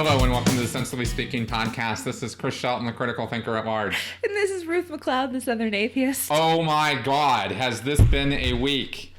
Hello and welcome to the Sensibly Speaking podcast. This is Chris Shelton, the critical thinker at large. And this is Ruth McLeod, the Southern Atheist. Oh my God, has this been a week?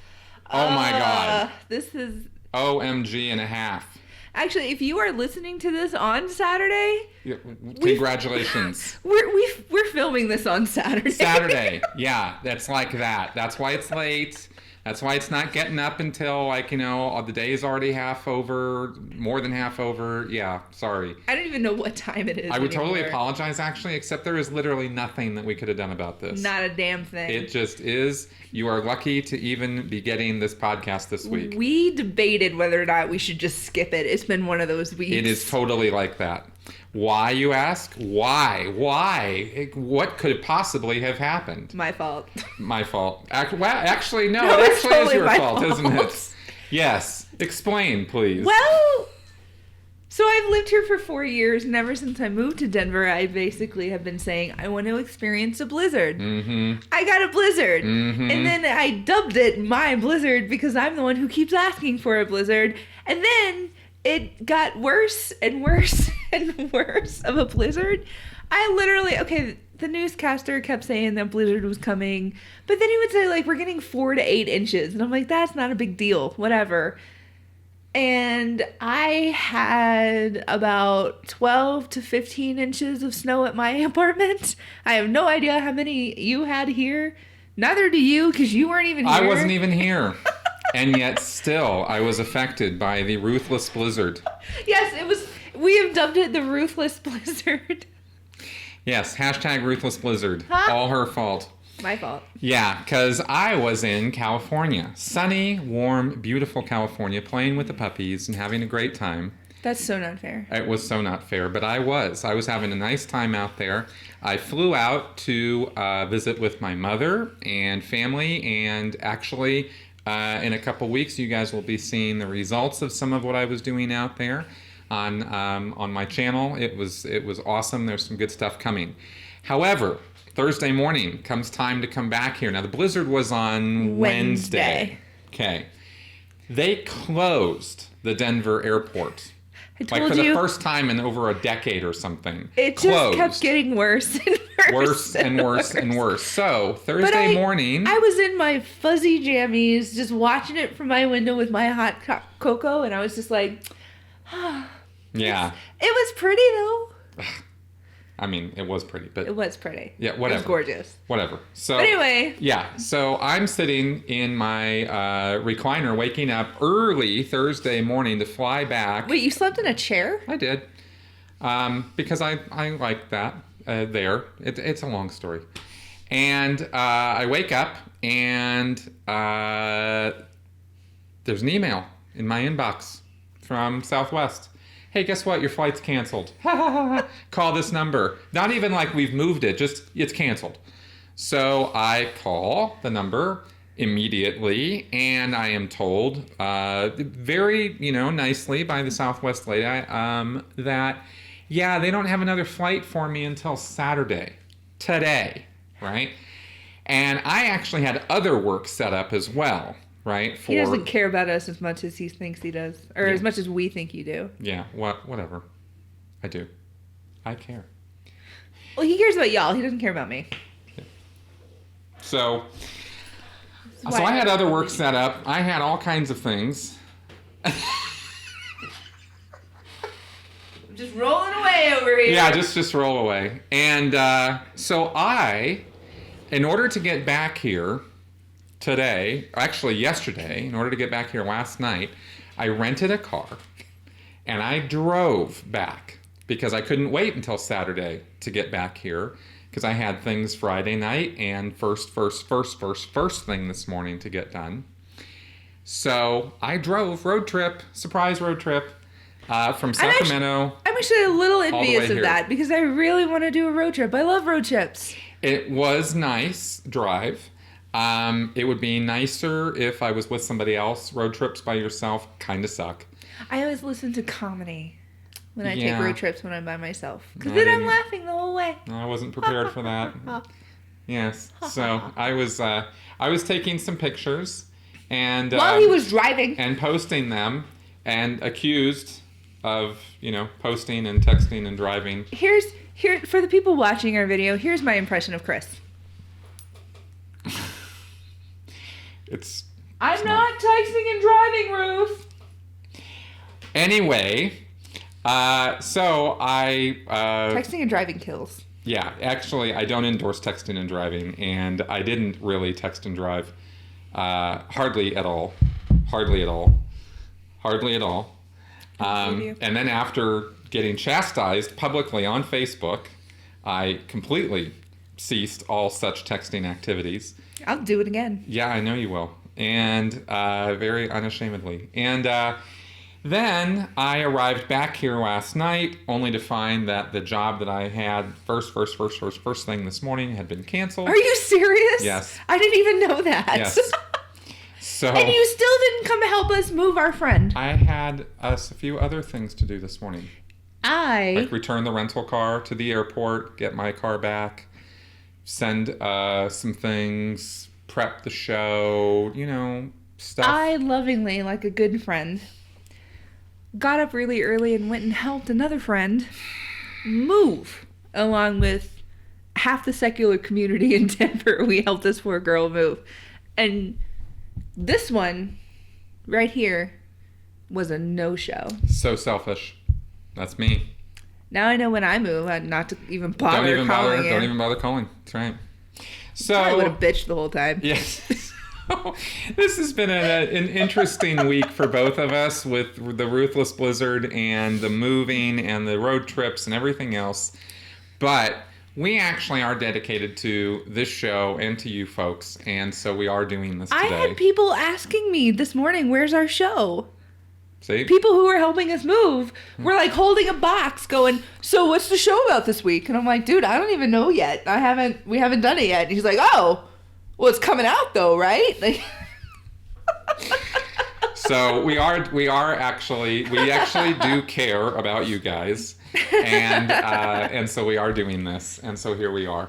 Oh my God. This is... OMG and a half. Actually, if you are listening to this on Saturday... Yeah, congratulations. We're filming this on Saturday. Saturday, yeah, that's like that. That's why it's late. That's why it's not getting up until, the day is already half over, more than half over. Yeah, sorry. I don't even know what time it is I would totally anymore. apologize, actually, except there is literally nothing that we could have done about this. Not a damn thing. It just is. You are lucky to even be getting this podcast this week. We debated whether or not we should just skip it. It's been one of those weeks. It is totally like that. Why, you ask? Why? What could possibly have happened? My fault. My fault. Actually, no, No, it it's actually is totally your my fault, isn't fault. it? Yes. Explain, please. Well, so I've lived here for 4 years, and ever since I moved to Denver, I basically have been saying, I want to experience a blizzard. Mm-hmm. I got a blizzard. Mm-hmm. And then I dubbed it my blizzard because I'm the one who keeps asking for a blizzard. And then it got worse and worse and worse of a blizzard. The newscaster kept saying that blizzard was coming, but then he would say, we're getting 4 to 8 inches. And I'm like, that's not a big deal, whatever. And I had about 12 to 15 inches of snow at my apartment. I have no idea how many you had here. Neither do you, because you weren't even here. I wasn't even here. And yet still, I was affected by the ruthless blizzard. Yes, it was. We have dubbed it the ruthless blizzard. Yes, hashtag ruthless blizzard. Huh? All her fault. My fault. Yeah, because I was in California. Sunny, warm, beautiful California, playing with the puppies and having a great time. That's so not fair. It was so not fair, but I was having a nice time out there. I flew out to visit with my mother and family, and actually, in a couple weeks, you guys will be seeing the results of some of what I was doing out there on my channel. It was awesome. There's some good stuff coming. However, Thursday morning comes time to come back here. Now, the blizzard was on Wednesday. Okay. They closed the Denver airport. I told for the you, first time in over a decade or something. It closed. just kept getting worse and worse. Worse and worse and worse. So, Thursday morning... I was in my fuzzy jammies just watching it from my window with my hot cocoa, and I was just like... Yeah. It was pretty, though. I mean, it was pretty, but... It was pretty. Yeah, whatever. It was gorgeous. Whatever. So... But anyway. Yeah, so I'm sitting in my recliner, waking up early Thursday morning to fly back. Wait, you slept in a chair? I did. Because I like that there. It's a long story. And I wake up, and there's an email in my inbox from Southwest. Hey, guess what? Your flight's canceled. Call this number. Not even like we've moved it, just it's canceled. So I call the number immediately, and I am told very, nicely by the Southwest lady that, yeah, they don't have another flight for me until Saturday. Today, right? And I actually had other work set up as well. Right? He doesn't care about us as much as he thinks he does. Or as much as we think you do. Yeah, whatever. I do. I care. Well, he cares about y'all. He doesn't care about me. Yeah. So I had other work set up. I had all kinds of things. I'm just rolling away over here. Yeah, just roll away. And so in order to get back here yesterday, in order to get back here last night, I rented a car and I drove back because I couldn't wait until Saturday to get back here because I had things Friday night and first thing this morning to get done. So I drove, surprise road trip from Sacramento. I'm actually a little envious of that because I really want to do a road trip. I love road trips. It was nice drive. It would be nicer if I was with somebody else. Road trips by yourself kind of suck. I always listen to comedy when I take road trips when I'm by myself. Because then I'm laughing the whole way. I wasn't prepared for that. Yes. So I was taking some pictures and while he was driving and posting them and accused of, posting and texting and driving. Here for the people watching our video, here's my impression of Chris. I'm not texting and driving, Ruth. Anyway, so I... texting and driving kills. Yeah, actually, I don't endorse texting and driving, and I didn't really text and drive hardly at all. And then after getting chastised publicly on Facebook, I completely ceased all such texting activities. I'll do it again. Yeah, I know you will. And very unashamedly. And then I arrived back here last night only to find that the job that I had first thing this morning had been canceled. Are you serious? Yes. I didn't even know that. Yes. So, and you still didn't come to help us move our friend. I had a few other things to do this morning. Like return the rental car to the airport, get my car back, send some things, prep the show, stuff. I lovingly, like a good friend, got up really early and went and helped another friend move, along with half the secular community in Denver. We helped this poor girl move. And this one right here was a no-show. So selfish. That's me. Now I know when I move, not to even bother calling. Don't even bother calling. That's right. So I would have bitched the whole time. Yes. This has been an interesting week for both of us with the ruthless blizzard and the moving and the road trips and everything else. But we actually are dedicated to this show and to you folks, and so we are doing this today. I had people asking me this morning, where's our show? See? People who were helping us move were like holding a box going, so what's the show about this week? And I'm like, dude, I don't even know yet. We haven't done it yet. And he's like, oh, well, it's coming out though, right? Like... So we actually do care about you guys, and so we are doing this, and so here we are,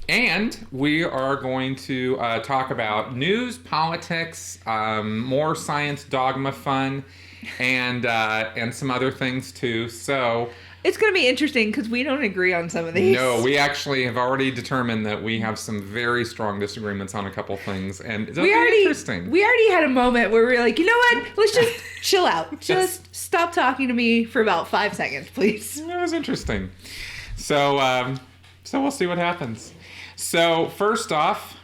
and we are going to talk about news, politics, more science dogma fun, and some other things too. So it's going to be interesting because we don't agree on some of these. No, we actually have already determined that we have some very strong disagreements on a couple things, and it'll be interesting. We already had a moment where we were like, you know what? Let's just chill out. Just stop talking to me for about 5 seconds, please. It was interesting. So we'll see what happens. So first off,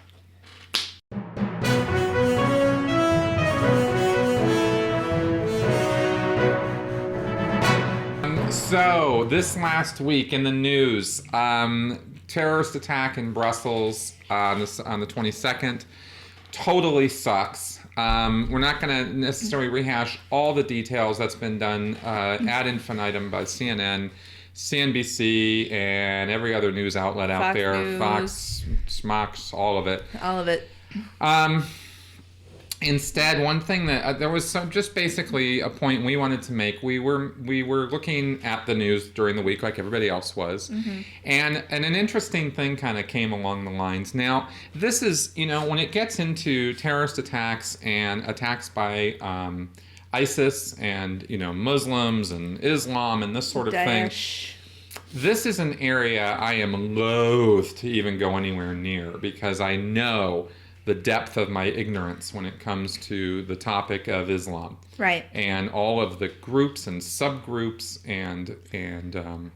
so this last week in the news, terrorist attack in Brussels on the 22nd totally sucks. We're not going to necessarily rehash all the details. That's been done ad infinitum by CNN, CNBC, and every other news outlet out there. News. Fox, Smox, all of it. All of it. Instead, one thing that there was just basically a point we wanted to make. We were looking at the news during the week like everybody else was, and an interesting thing kind of came along the lines. Now, this is when it gets into terrorist attacks and attacks by ISIS and Muslims and Islam and this sort of thing. This is an area I am loath to even go anywhere near because I know the depth of my ignorance when it comes to the topic of Islam. Right. And all of the groups and subgroups and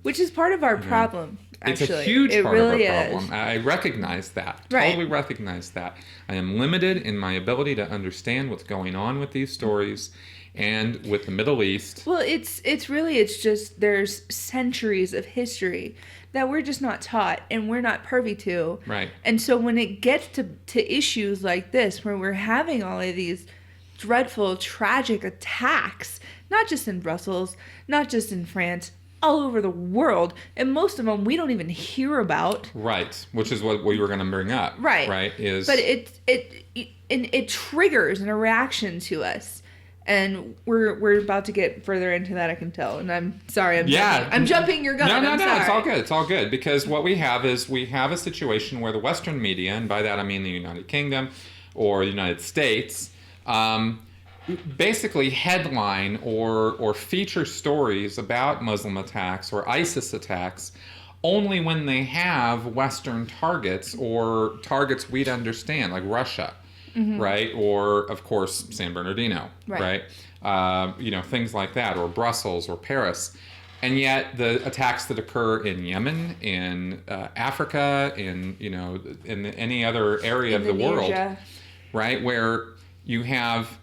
which is part of our problem, actually. It's a huge part of our problem. I recognize that. Right. Totally recognize that. I am limited in my ability to understand what's going on with these stories and with the Middle East. Well, it's just there's centuries of history that we're just not taught and we're not privy to. Right. And so when it gets to issues like this, where we're having all of these dreadful, tragic attacks, not just in Brussels, not just in France, all over the world, and most of them we don't even hear about. Right. Which is what we were going to bring up. Right. Right. But it triggers a reaction to us. And we're about to get further into that, I can tell. And I'm sorry, I'm jumping your gun. No, sorry. it's all good. It's all good. Because what we have is a situation where the Western media, and by that I mean the United Kingdom or the United States, basically headline or feature stories about Muslim attacks or ISIS attacks only when they have Western targets or targets we'd understand, like Russia, right? Or, of course, San Bernardino, right? Things like that, or Brussels or Paris. And yet the attacks that occur in Yemen, in Africa, in any other area of the world, right, where you have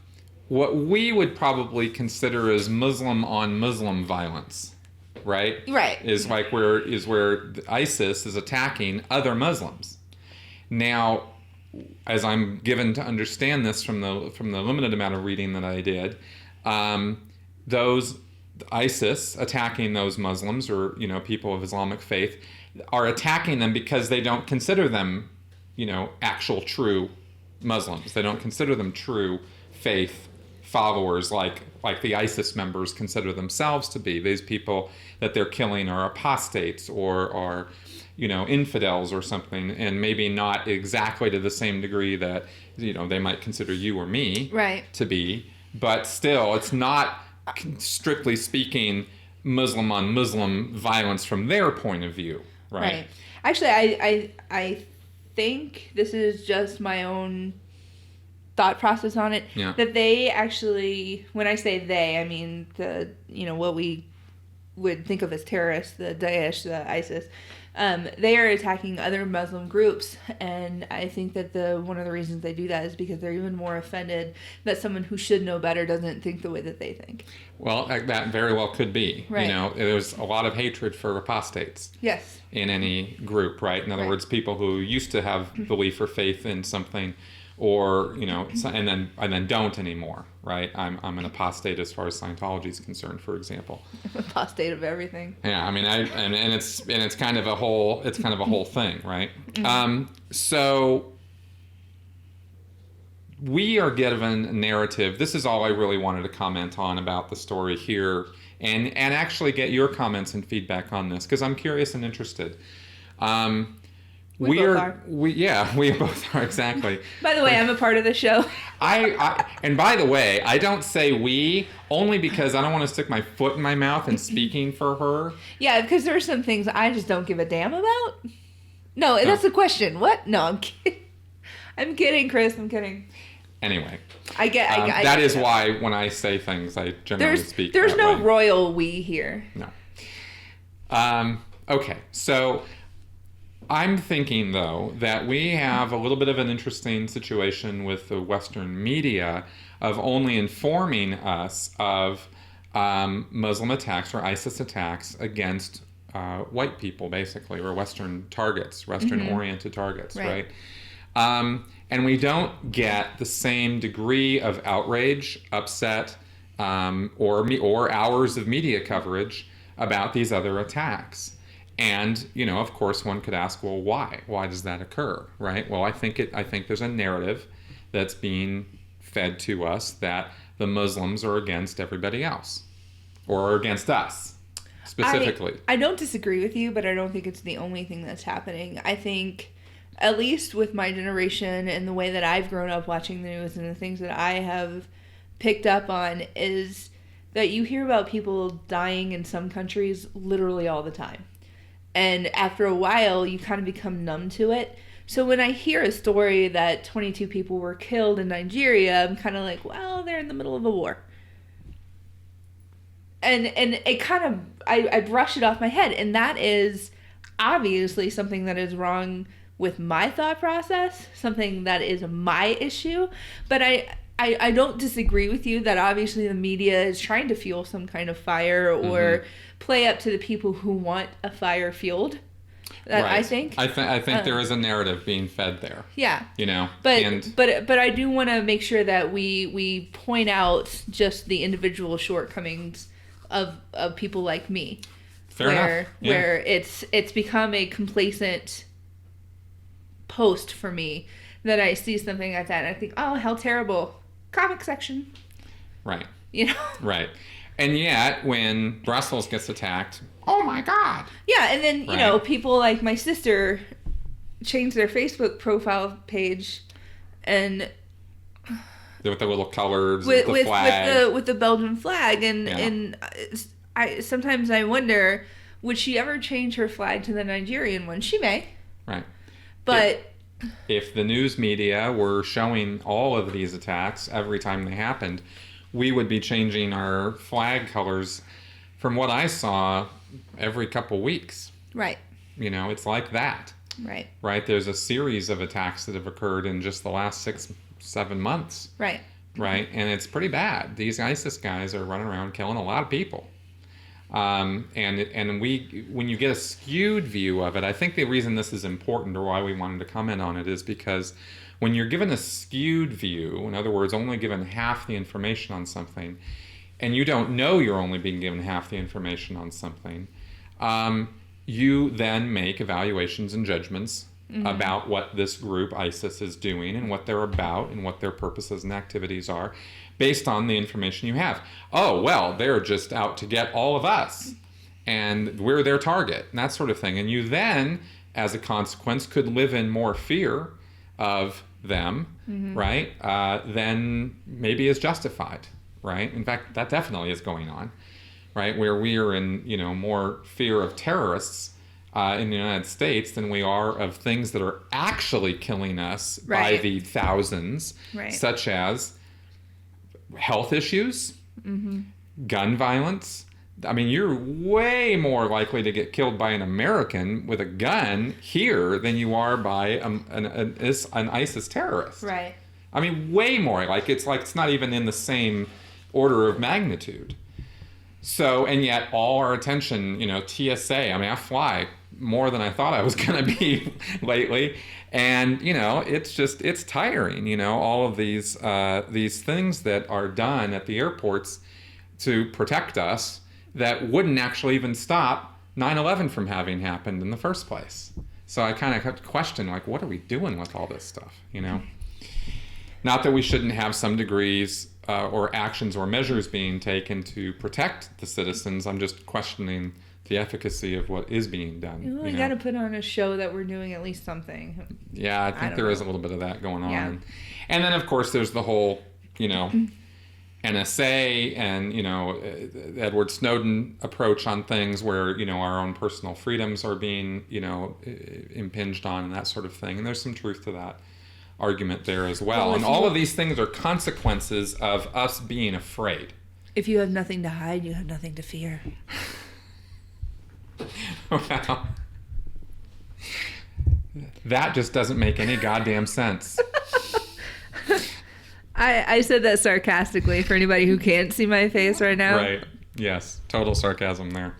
what we would probably consider as Muslim on Muslim violence, right? Right. Is where ISIS is attacking other Muslims. Now, as I'm given to understand this from the limited amount of reading that I did, those ISIS attacking those Muslims or people of Islamic faith are attacking them because they don't consider them actual true Muslims. They don't consider them true faith followers like the ISIS members consider themselves to be. These people that they're killing are apostates or are infidels or something, and maybe not exactly to the same degree that they might consider you or me to be, but still it's not, strictly speaking, Muslim on Muslim violence from their point of view, right? Actually, I think this is just my own thought process on it. Yeah. That they actually, when I say they, I mean the what we would think of as terrorists, the Daesh, the ISIS. They are attacking other Muslim groups, and I think that one of the reasons they do that is because they're even more offended that someone who should know better doesn't think the way that they think. Well, that very well could be. Right. There's a lot of hatred for apostates. Yes. In any group, right? In other words, people who used to have belief or faith in something, or and then don't anymore, right? I'm an apostate as far as Scientology is concerned, for example. Apostate of everything. Yeah, I mean, and it's kind of a whole thing, right? So we are given a narrative. This is all I really wanted to comment on about the story here, and actually get your comments and feedback on this, because I'm curious and interested. We both are, exactly. By the way, I'm a part of the show. And by the way, I don't say we only because I don't want to stick my foot in my mouth and speaking for her. Yeah, because there are some things I just don't give a damn about. No, that's the question. What? No, I'm kidding. I'm kidding, Chris. I'm kidding. Anyway, I get that is why when I say things, I generally speak. There's that no way. royal we here. No. Okay, so I'm thinking, though, that we have a little bit of an interesting situation with the Western media of only informing us of Muslim attacks or ISIS attacks against white people, basically, or Western targets, Western-oriented targets, right? And we don't get the same degree of outrage, upset, or hours of media coverage about these other attacks. And, of course, one could ask, well, why? Why does that occur, right? Well, I think there's a narrative that's being fed to us that the Muslims are against everybody else, or against us, specifically. I don't disagree with you, but I don't think it's the only thing that's happening. I think, at least with my generation and the way that I've grown up watching the news and the things that I have picked up on, is that you hear about people dying in some countries literally all the time. And after a while, you kind of become numb to it. So when I hear a story that 22 people were killed in Nigeria, I'm kind of like, well, they're in the middle of a war. And it kind of, I brush it off my head. And that is obviously something that is wrong with my thought process, something that is my issue. But I don't disagree with you that obviously the media is trying to fuel some kind of fire or play up to the people who want a fire fueled. That right. I think. I think there is a narrative being fed there. Yeah. But I do want to make sure that we point out just the individual shortcomings of people like me. Fair enough. Yeah. Where it's become a complacent post for me that I see something like that and I think, oh, how terrible. Comic section. Right. Right. And yet, when Brussels gets attacked, oh my God. Yeah, and then, people like my sister change their Facebook profile page and... with the little colors, with the flag. with the Belgian flag, Yeah. and I sometimes I wonder, would she ever change her flag to the Nigerian one? She may, Right. but If the news media were showing all of these attacks every time they happened, we would be changing our flag colors from what I saw every couple weeks. right, You know, it's like that. right, Right? There's a series of attacks that have occurred in just the last 6-7 months. right, Right? And it's pretty bad. These ISIS guys are running around killing a lot of people. And when you get a skewed view of it, I think the reason this is important, or why we wanted to comment on it, is because when you're given a skewed view, in other words, only given half the information on something, and you don't know you're only being given half the information on something, you then make evaluations and judgments about what this group, ISIS, is doing and what they're about and what their purposes and activities are based on the information you have. Oh, well, they're just out to get all of us and we're their target and that sort of thing. And you then, as a consequence, could live in more fear of them, right, than maybe is justified, right? In fact, that definitely is going on, right, where we are in, more fear of terrorists in the United States than we are of things that are actually killing us by Right. the thousands, Right. such as health issues, gun violence. I mean, you're way more likely to get killed by an American with a gun here than you are by an ISIS terrorist. right, I mean, way more. It's not even in the same order of magnitude. So, and yet all our attention, TSA, I mean, I fly more than I thought I was going to be lately. And, it's tiring, all of these things that are done at the airports to protect us that wouldn't actually even stop 9/11 from having happened in the first place. So I kind of have to question, what are we doing with all this stuff, Not that we shouldn't have some degrees or actions or measures being taken to protect the citizens. I'm just questioning the efficacy of what is being done. we got to put on a show that we're doing at least something. Yeah, I think don't there is know. a little bit of that going on. Yeah. And then, of course, there's the whole, NSA and, Edward Snowden approach on things where, our own personal freedoms are being, impinged on and that sort of thing. And there's some truth to that argument there as well. Well, And all of these things are consequences of us being afraid. If you have nothing to hide, you have nothing to fear. Well, that just doesn't make any goddamn sense. I said that sarcastically for anybody who can't see my face right now. Right. Yes. Total sarcasm there.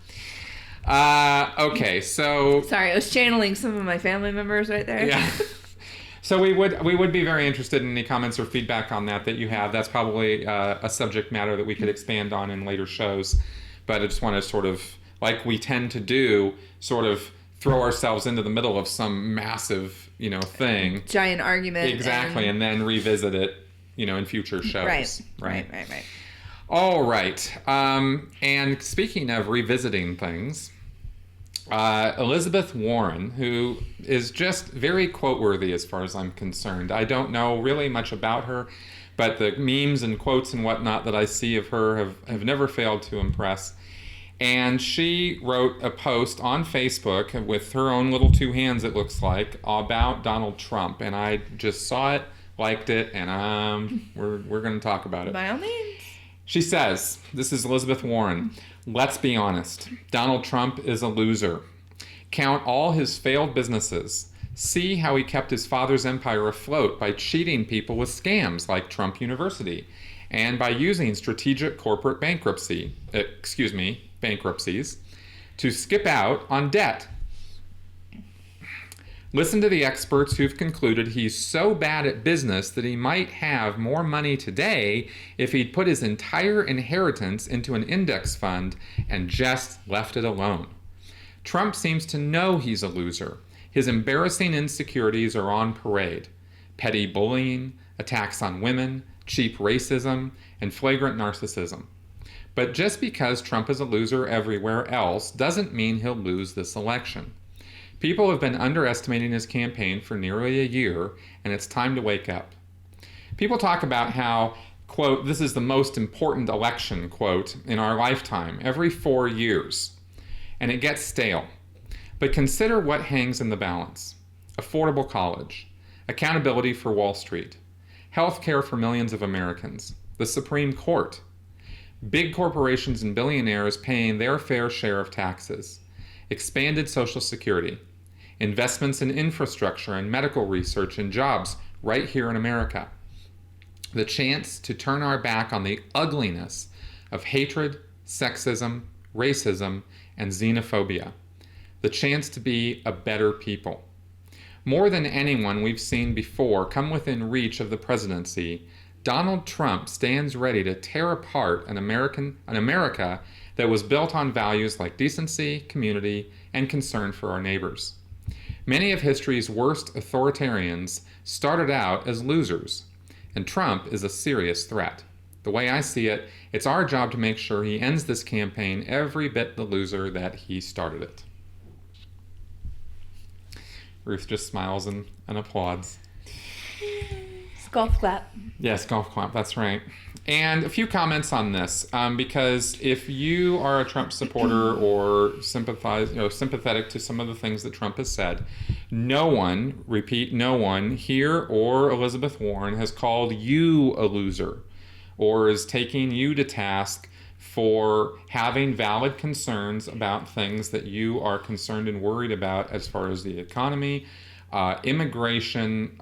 Okay. So. Sorry, I was channeling some of my family members right there. Yeah. So we would be very interested in any comments or feedback on that you have. That's probably a subject matter that we could expand on in later shows. But I just want to sort of, like we tend to do, sort of throw ourselves into the middle of some massive, thing. Giant argument. Exactly. And then revisit it, in future shows. Right. All right. And speaking of revisiting things, Elizabeth Warren, who is just very quote-worthy as far as I'm concerned. I don't know really much about her, but the memes and quotes and whatnot that I see of her have never failed to impress. And she wrote a post on Facebook with her own little two hands, it looks like, about Donald Trump. And I just saw it, liked it, and we're going to talk about it. By all means. She says, this is Elizabeth Warren, let's be honest, Donald Trump is a loser. Count all his failed businesses. See how he kept his father's empire afloat by cheating people with scams like Trump University and by using strategic corporate bankruptcies to skip out on debt. Listen to the experts who've concluded he's so bad at business that he might have more money today if he'd put his entire inheritance into an index fund and just left it alone. Trump seems to know he's a loser. His embarrassing insecurities are on parade. Petty bullying, attacks on women, cheap racism, and flagrant narcissism. But just because Trump is a loser everywhere else doesn't mean he'll lose this election. People have been underestimating his campaign for nearly a year, and it's time to wake up. People talk about how, quote, this is the most important election, quote, in our lifetime, every 4 years. And it gets stale. But consider what hangs in the balance. Affordable college, accountability for Wall Street, health care for millions of Americans, the Supreme Court, big corporations and billionaires paying their fair share of taxes, expanded Social Security, investments in infrastructure and medical research and jobs right here in America, the chance to turn our back on the ugliness of hatred, sexism, racism, and xenophobia, the chance to be a better people. More than anyone we've seen before come within reach of the presidency, Donald Trump stands ready to tear apart an America that was built on values like decency, community, and concern for our neighbors. Many of history's worst authoritarians started out as losers, and Trump is a serious threat. The way I see it, it's our job to make sure he ends this campaign every bit the loser that he started it. Ruth just smiles and applauds. Golf clap. Yes, golf clap, that's right. And a few comments on this, because if you are a Trump supporter or sympathetic to some of the things that Trump has said, no one, repeat, no one here or Elizabeth Warren has called you a loser or is taking you to task for having valid concerns about things that you are concerned and worried about as far as the economy, immigration,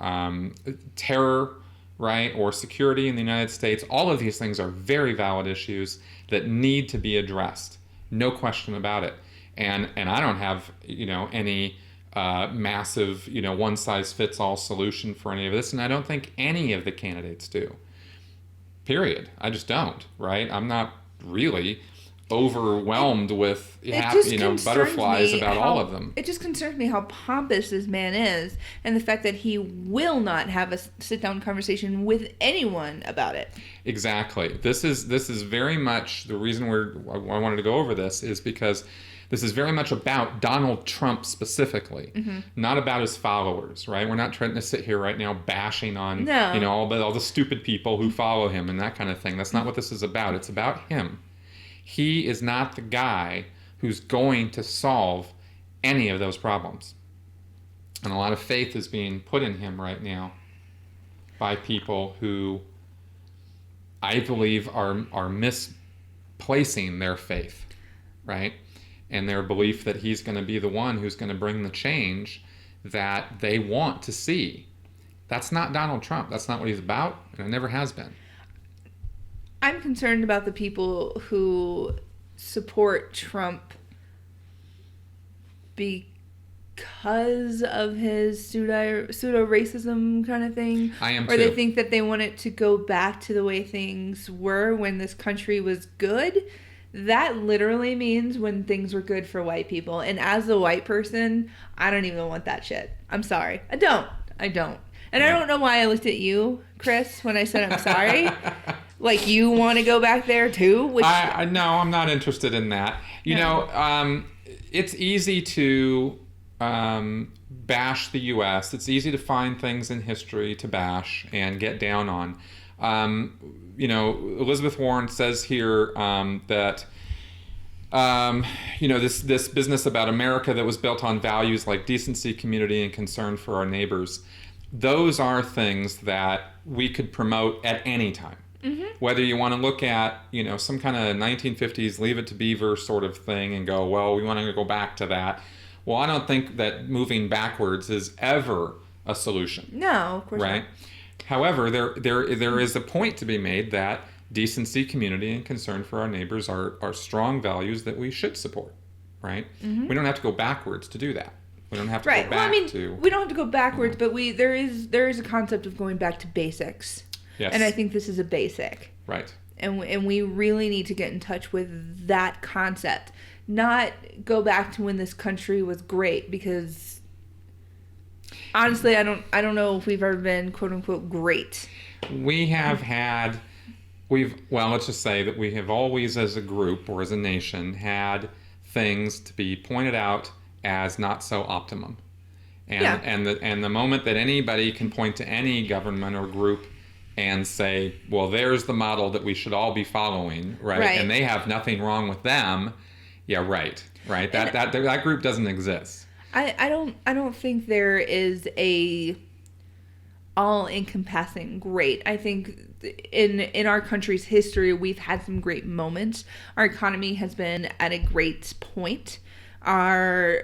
terror, right, or security in the United States. All of these things are very valid issues that need to be addressed. No question about it. And I don't have, any massive, one-size-fits-all solution for any of this, and I don't think any of the candidates do. Period. I just don't, right? I'm not really overwhelmed with butterflies about all of them. It just concerns me how pompous this man is and the fact that he will not have a sit-down conversation with anyone about it. Exactly. This is very much the reason I wanted to go over this is because this is very much about Donald Trump specifically, not about his followers, right? We're not trying to sit here right now bashing on all the stupid people who follow him and that kind of thing. That's not what this is about. It's about him. He is not the guy who's going to solve any of those problems. And a lot of faith is being put in him right now by people who I believe are misplacing their faith, right? And their belief that he's going to be the one who's going to bring the change that they want to see. That's not Donald Trump. That's not what he's about, and it never has been. I'm concerned about the people who support Trump because of his pseudo-racism kind of thing. I am or too. They think that they want it to go back to the way things were when this country was good. That literally means when things were good for white people. And as a white person, I don't even want that shit. I'm sorry. I don't. And I don't know why I looked at you, Chris, when I said I'm sorry. Like you want to go back there too? No, I'm not interested in that. It's easy to bash the U.S. It's easy to find things in history to bash and get down on. Elizabeth Warren says here that this business about America that was built on values like decency, community, and concern for our neighbors. Those are things that we could promote at any time. Whether you want to look at, some kind of 1950s Leave It to Beaver sort of thing and go, well, we want to go back to that. Well, I don't think that moving backwards is ever a solution. No, of course right? not. However, there is a point to be made that decency, community, and concern for our neighbors are strong values that we should support, right? We don't have to go backwards to do that. We don't have to go back we don't have to go backwards, but there is a concept of going back to basics. Yes. And I think this is a basic. Right. And we really need to get in touch with that concept. Not go back to when this country was great, because honestly, I don't know if we've ever been quote unquote great. We have had let's just say that we have always as a group or as a nation had things to be pointed out as not so optimum. And the moment that anybody can point to any government or group and say, well, there's the model that we should all be following, right? And they have nothing wrong with them. Yeah, right. That group doesn't exist. I don't think there is a all-encompassing great. I think in our country's history, we've had some great moments. Our economy has been at a great point. I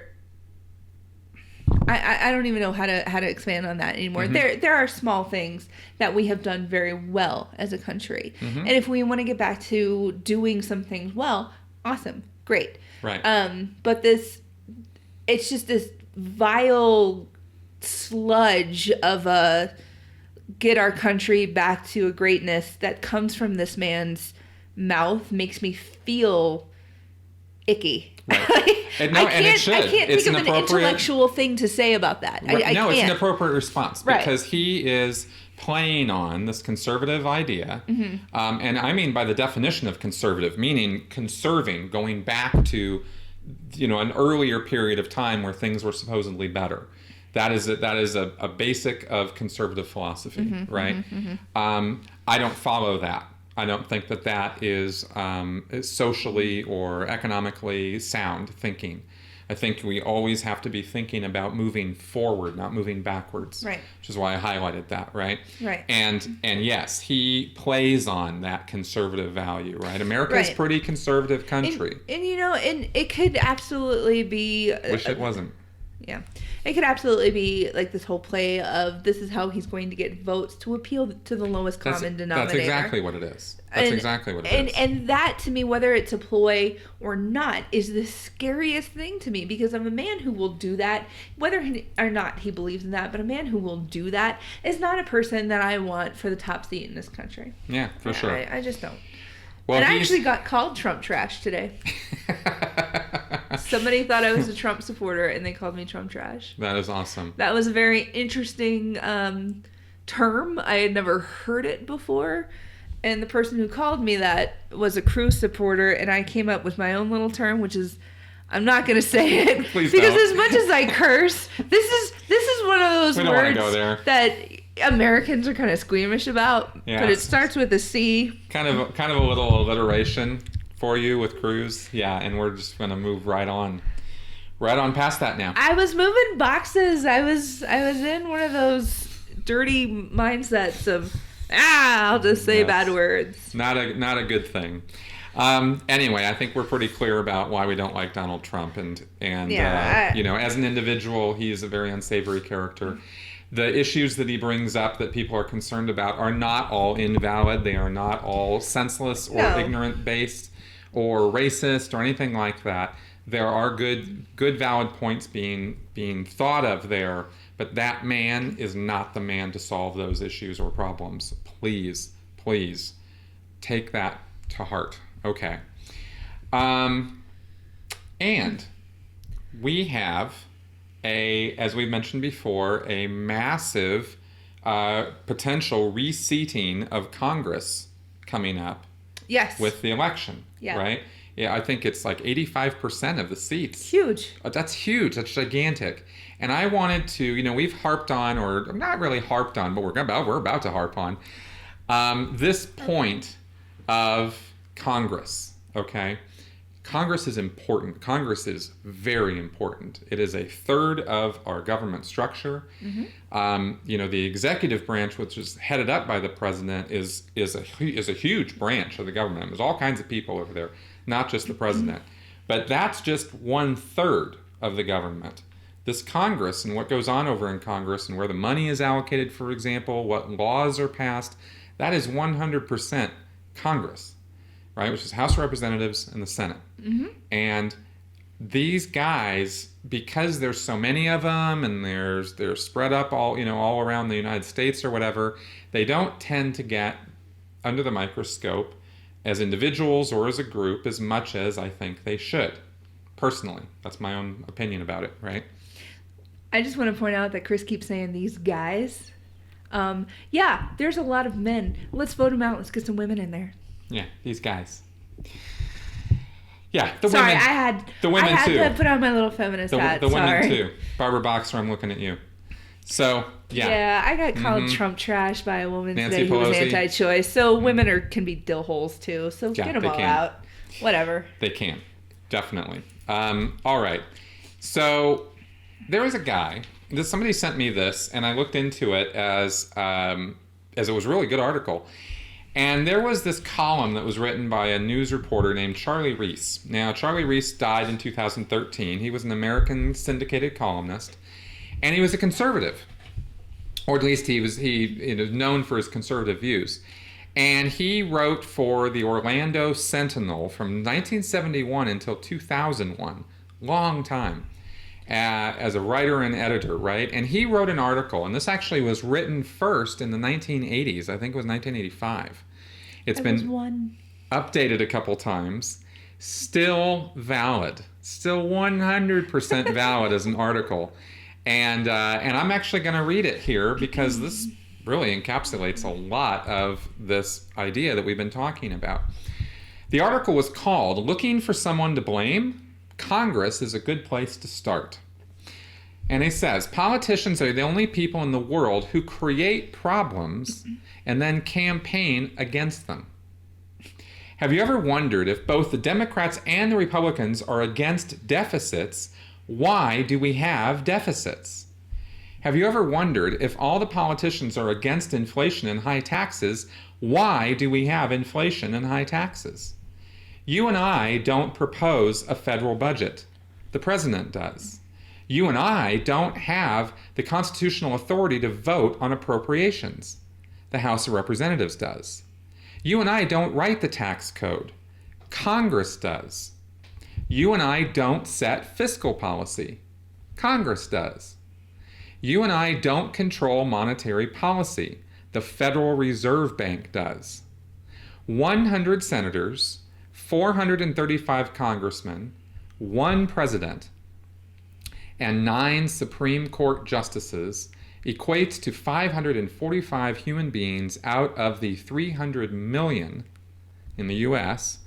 don't even know how to expand on that anymore. Mm-hmm. There are small things that we have done very well as a country. Mm-hmm. And if we want to get back to doing some things well, awesome, great. Right. But it's just this vile sludge of a get our country back to a greatness that comes from this man's mouth makes me feel icky. Right. I can't think of an intellectual thing to say about that. Right. I can't. It's an appropriate response because he is playing on this conservative idea. Mm-hmm. And I mean by the definition of conservative, meaning conserving, going back to, an earlier period of time where things were supposedly better. That is a basic of conservative philosophy, mm-hmm, right? Mm-hmm. I don't follow that. I don't think that is socially or economically sound thinking. I think we always have to be thinking about moving forward, not moving backwards. Right. Which is why I highlighted that, right? Right. And yes, he plays on that conservative value, right? America is a pretty conservative country. And it could absolutely be... Wish it wasn't. Yeah. It could absolutely be like this whole play of this is how he's going to get votes to appeal to the lowest common denominator. That's exactly what it is. And that, to me, whether it's a ploy or not, is the scariest thing to me, because I'm a man who will do that, whether or not he believes in that, but a man who will do that is not a person that I want for the top seat in this country. Yeah, for sure. I just don't. Well, and I actually got called Trump trash today. Somebody thought I was a Trump supporter, and they called me Trump trash. That is awesome. That was a very interesting term. I had never heard it before. And the person who called me that was a Cruz supporter, and I came up with my own little term, which is, I'm not going to say it. Please because don't. As much as I curse, this is one of those we don't words go there. that Americans are kind of squeamish about. Yeah, but it starts with a C. Kind of a little alliteration for you with Cruz. Yeah, and we're just going to move right on past that now. I was moving boxes. I was in one of those dirty mindsets of, I'll just say bad words. Not a good thing. Anyway, I think we're pretty clear about why we don't like Donald Trump, and as an individual, he is a very unsavory character. The issues that he brings up that people are concerned about are not all invalid. They are not all senseless or ignorant based or racist or anything like that. There are good valid points being thought of there, but that man is not the man to solve those issues or problems. Please take that to heart. Okay. And we have as we mentioned before, a massive potential reseating of Congress coming up. Yes. With the election. Yeah. Right? Yeah, I think it's like 85% of the seats. Huge. That's huge. That's gigantic. And I wanted to, we've harped on, or not really harped on, but we're about to harp on this point of Congress. Okay. Congress is important. Congress is very important. It is a third of our government structure. Mm-hmm. The executive branch, which is headed up by the president, is a huge branch of the government. There's all kinds of people over there, not just the president. But that's just 1/3 of the government. This Congress and what goes on over in Congress and where the money is allocated, for example, what laws are passed, that is 100% Congress. Right, which is House of Representatives and the Senate. Mm-hmm. And these guys, because there's so many of them and they're spread up all around the United States or whatever, they don't tend to get under the microscope as individuals or as a group as much as I think they should. Personally, that's my own opinion about it, right? I just want to point out that Chris keeps saying these guys. There's a lot of men. Let's vote them out. Let's get some women in there. Yeah, these guys. Yeah, the women. Sorry, I had to put on my little feminist hat. The women too. Barbara Boxer, I'm looking at you. So, yeah. Yeah, I got called Trump trash by a woman Nancy today who was Pelosi. anti-choice. So women can be dill holes too. So Yeah, get them they all can. out. Whatever. They can. Definitely. All right. So there was a guy. Somebody sent me this, and I looked into it as it was a really good article. And there was this column that was written by a news reporter named Charlie Reese. Now, Charlie Reese died in 2013. He was an American syndicated columnist, and he was a conservative, or at least he was known for his conservative views. And he wrote for the Orlando Sentinel from 1971 until 2001, long time, as a writer and editor, right? And he wrote an article, and this actually was written first in the 1980s. I think it was 1985. It's been updated a couple times. Still valid. Still 100% valid as an article. And I'm actually going to read it here because this really encapsulates a lot of this idea that we've been talking about. The article was called "Looking for Someone to Blame? Congress is a Good Place to Start." And it says, politicians are the only people in the world who create problems and then campaign against them. Have you ever wondered if both the Democrats and the Republicans are against deficits? Why do we have deficits? Have you ever wondered if all the politicians are against inflation and high taxes? Why do we have inflation and high taxes? You and I don't propose a federal budget. The president does. You and I don't have the constitutional authority to vote on appropriations. The House of Representatives does. You and I don't write the tax code. Congress does. You and I don't set fiscal policy. Congress does. You and I don't control monetary policy. The Federal Reserve Bank does. 100 senators, 435 congressmen, 1 president, and 9 Supreme Court justices equates to 545 human beings out of the 300 million in the U.S.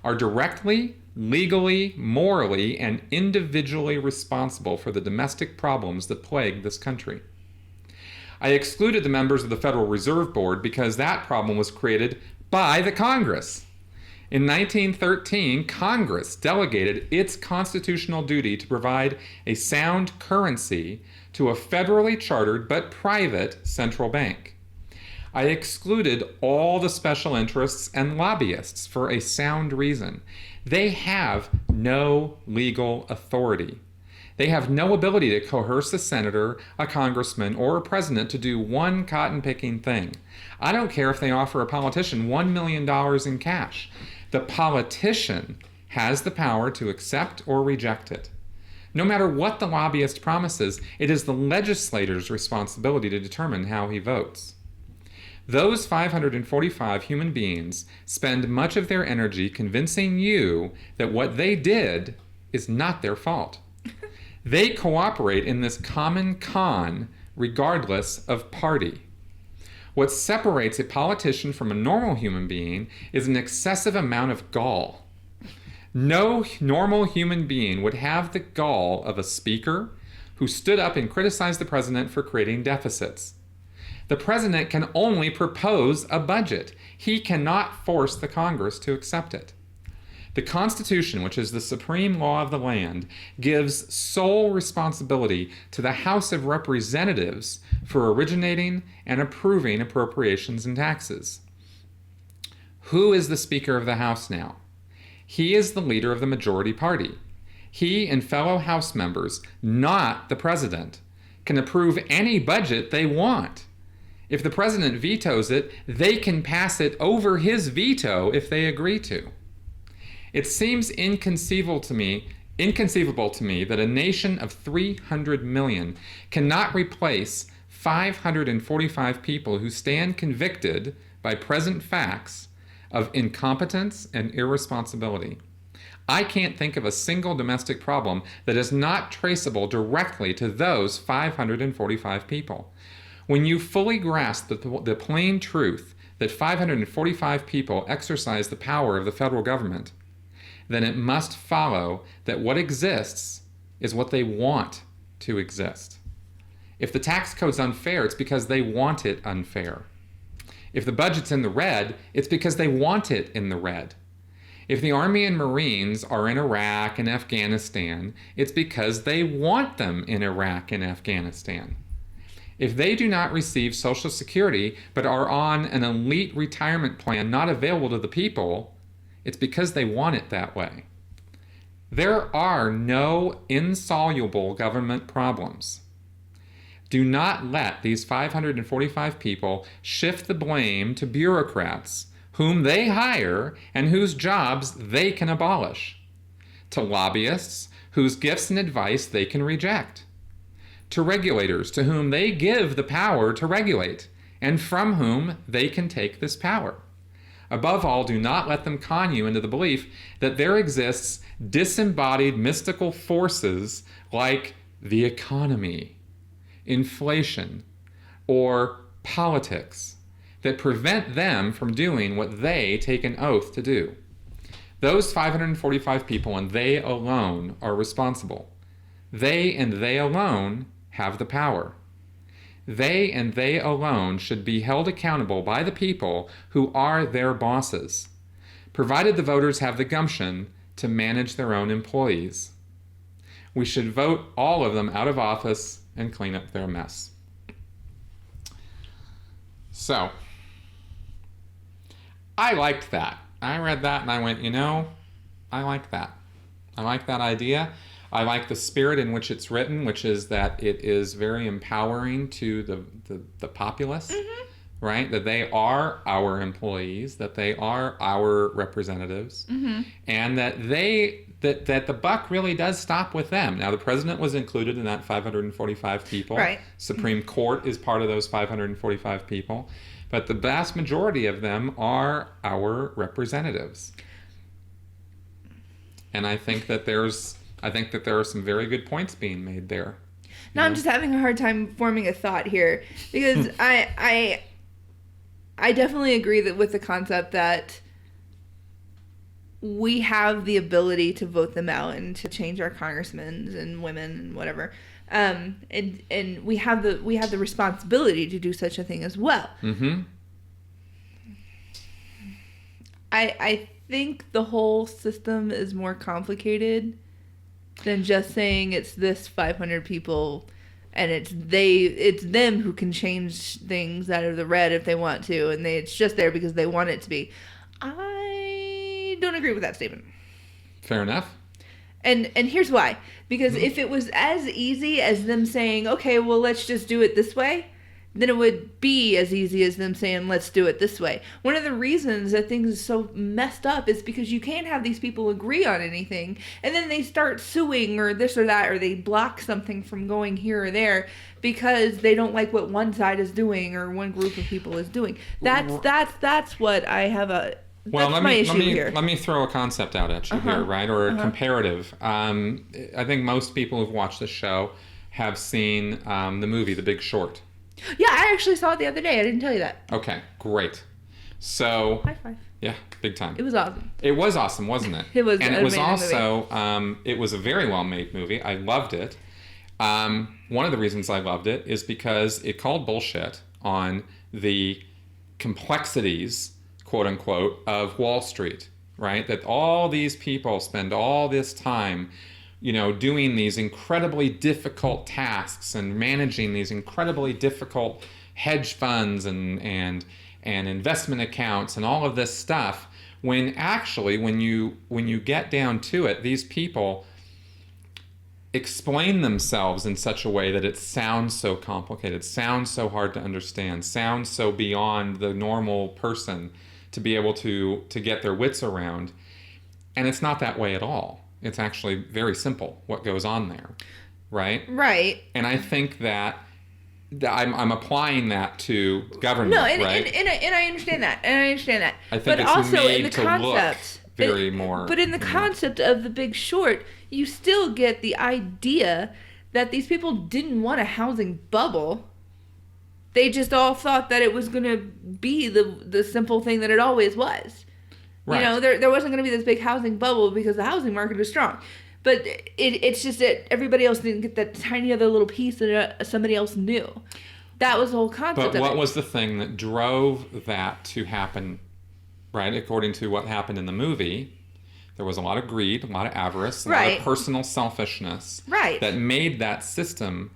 are directly, legally, morally, and individually responsible for the domestic problems that plague this country. I excluded the members of the Federal Reserve Board because that problem was created by the Congress. In 1913, Congress delegated its constitutional duty to provide a sound currency to a federally chartered but private central bank. I excluded all the special interests and lobbyists for a sound reason. They have no legal authority. They have no ability to coerce a senator, a congressman, or a president to do one cotton-picking thing. I don't care if they offer a politician $1 million in cash. The politician has the power to accept or reject it. No matter what the lobbyist promises, it is the legislator's responsibility to determine how he votes. Those 545 human beings spend much of their energy convincing you that what they did is not their fault. They cooperate in this common con regardless of party. What separates a politician from a normal human being is an excessive amount of gall. No normal human being would have the gall of a speaker who stood up and criticized the president for creating deficits. The president can only propose a budget. He cannot force the Congress to accept it. The Constitution, which is the supreme law of the land, gives sole responsibility to the House of Representatives for originating and approving appropriations and taxes. Who is the Speaker of the House now? He is the leader of the majority party. He and fellow House members, not the president, can approve any budget they want. If the president vetoes it, they can pass it over his veto if they agree to. It seems inconceivable to me that a nation of 300 million cannot replace 545 people who stand convicted by present facts of incompetence and irresponsibility. I can't think of a single domestic problem that is not traceable directly to those 545 people. When you fully grasp the plain truth that 545 people exercise the power of the federal government, then it must follow that what exists is what they want to exist. If the tax code's unfair, it's because they want it unfair. If the budget's in the red, it's because they want it in the red. If the Army and Marines are in Iraq and Afghanistan, it's because they want them in Iraq and Afghanistan. If they do not receive Social Security but are on an elite retirement plan not available to the people, it's because they want it that way. There are no insoluble government problems. Do not let these 545 people shift the blame to bureaucrats whom they hire and whose jobs they can abolish, to lobbyists whose gifts and advice they can reject, to regulators to whom they give the power to regulate and from whom they can take this power. Above all, do not let them con you into the belief that there exists disembodied mystical forces like the economy, inflation, or politics that prevent them from doing what they take an oath to do. Those 545 people and they alone are responsible. They and they alone have the power. They and they alone should be held accountable by the people who are their bosses, provided the voters have the gumption to manage their own employees. We should vote all of them out of office and clean up their mess. So, I liked that. I read that and I went, I like that. I like that idea. I like the spirit in which it's written, which is that it is very empowering to the populace, right? That they are our employees, that they are our representatives, and that that the buck really does stop with them. Now, the president was included in that 545 people. Right. Supreme Court is part of those 545 people. But the vast majority of them are our representatives. And I think that there are some very good points being made there. No, I'm just having a hard time forming a thought here because I definitely agree that with the concept that we have the ability to vote them out and to change our congressmen and women and whatever, and we have the responsibility to do such a thing as well. I think the whole system is more complicated than just saying it's this 500 people and it's them who can change things out of the red if they want to, and it's just there because they want it to be. I don't agree with that statement. Fair enough. And here's why. Because if it was as easy as them saying, okay, well, let's just do it this way, then it would be as easy as them saying, let's do it this way. One of the reasons that things are so messed up is because you can't have these people agree on anything, and then they start suing or this or that, or they block something from going here or there because they don't like what one side is doing or one group of people is doing. That's what I have a... Well, let me throw a concept out at you here, right? Or a comparative. I think most people who've watched the show have seen the movie The Big Short. Yeah, I actually saw it the other day. I didn't tell you that. Okay, great. So, high five. Yeah, big time. It was awesome. It was awesome, wasn't it? It was. And it was also, it was a very well-made movie. I loved it. One of the reasons I loved it is because it called bullshit on the complexities, quote unquote, of Wall Street, right? That all these people spend all this time, doing these incredibly difficult tasks and managing these incredibly difficult hedge funds and investment accounts and all of this stuff, when actually, when you get down to it, these people explain themselves in such a way that it sounds so complicated, sounds so hard to understand, sounds so beyond the normal person to be able to get their wits around. And it's not that way at all. It's actually very simple what goes on there, right? Right. And I think that I'm applying that to government, right? And I understand that. I think but it's also made in the to concept, look very more. But in the concept of The Big Short, you still get the idea that these people didn't want a housing bubble. They just all thought that it was going to be the simple thing that it always was. Right. There wasn't going to be this big housing bubble because the housing market is strong. But it's just that everybody else didn't get that tiny other little piece that somebody else knew. That was the whole concept. But what was the thing that drove that to happen? Right, according to what happened in the movie, there was a lot of greed, a lot of avarice, a lot of personal selfishness, that made that system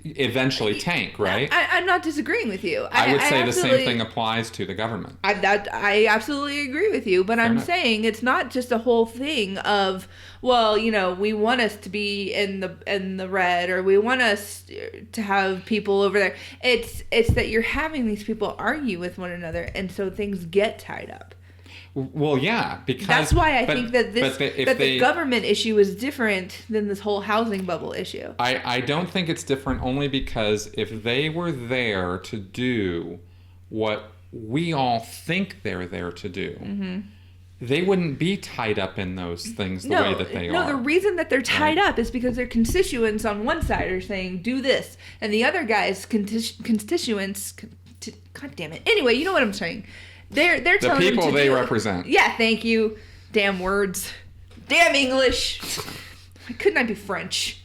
eventually tank, right? I'm not disagreeing with you. I would say the same thing applies to the government. I absolutely agree with you, but I'm saying it's not just a whole thing of, well, you know, we want us to be in the red, or we want us to have people over there. It's that you're having these people argue with one another, and so things get tied up. Well, yeah, because that's why I think that the government issue is different than this whole housing bubble issue. I don't think it's different only because if they were there to do what we all think they're there to do, they wouldn't be tied up in those things the way that they are. No, the reason that they're tied up is because their constituents on one side are saying, do this, and the other guy's constituents, God damn it. Anyway, you know what I'm saying. They're telling them the people they represent. Yeah, thank you. Damn words. Damn English. Couldn't I be French?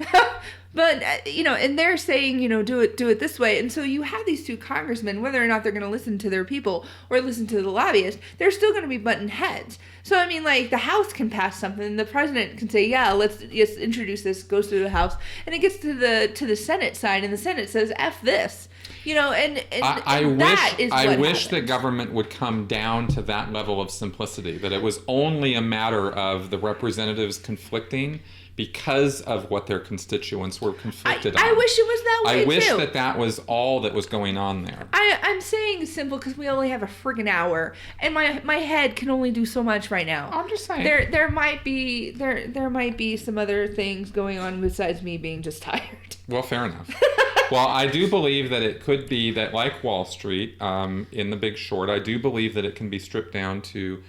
But, you know, and they're saying, you know, do it this way. And so you have these two congressmen, whether or not they're going to listen to their people or listen to the lobbyists, they're still going to be butting heads. So, I mean, like, the House can pass something. The president can say, yeah, let's just introduce this, goes through the House. And it gets to the Senate side, and the Senate says, F this. You know, and I wish that government would come down to that level of simplicity, that it was only a matter of the representatives conflicting because of what their constituents were conflicted on. I wish it was that way, I wish that was all that was going on there. I'm saying simple because we only have a friggin' hour, and my head can only do so much right now. I'm just saying. There might be some other things going on besides me being just tired. Well, fair enough. Well, I do believe that it could be that, like Wall Street, in The Big Short, I do believe that it can be stripped down to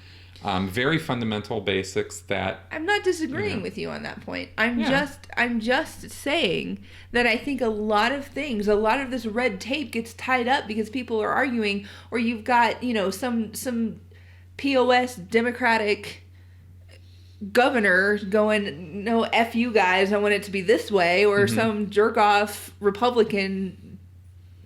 very fundamental basics that... I'm not disagreeing with you on that point. I'm just saying that I think a lot of this red tape gets tied up because people are arguing, or you've got, you know, some POS Democratic governor going, no, F you guys, I want it to be this way, or some jerk-off Republican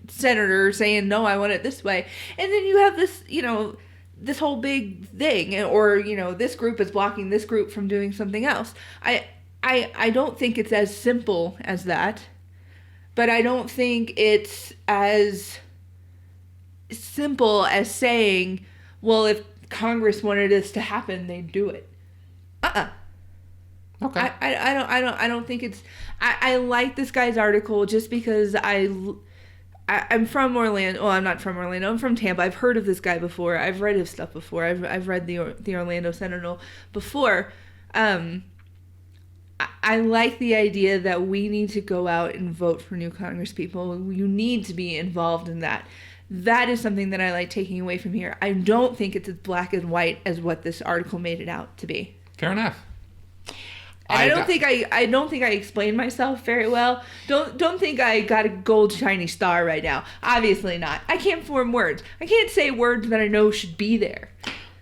senator saying, no, I want it this way. And then you have this, you know, this whole big thing, or, you know, this group is blocking this group from doing something else. I don't think it's as simple as that, but I don't think it's as simple as saying, well, if Congress wanted this to happen, they'd do it. Okay. I don't think it's... I like this guy's article just because I'm from Orlando. Well, I'm not from Orlando. I'm from Tampa. I've heard of this guy before. I've read his stuff before. I've read the Orlando Sentinel before. I like the idea that we need to go out and vote for new Congress people. You need to be involved in that. That is something that I like taking away from here. I don't think it's as black and white as what this article made it out to be. Fair enough. And I don't think I explained myself very well. Don't think I got a gold shiny star right now. Obviously not. I can't form words. I can't say words that I know should be there.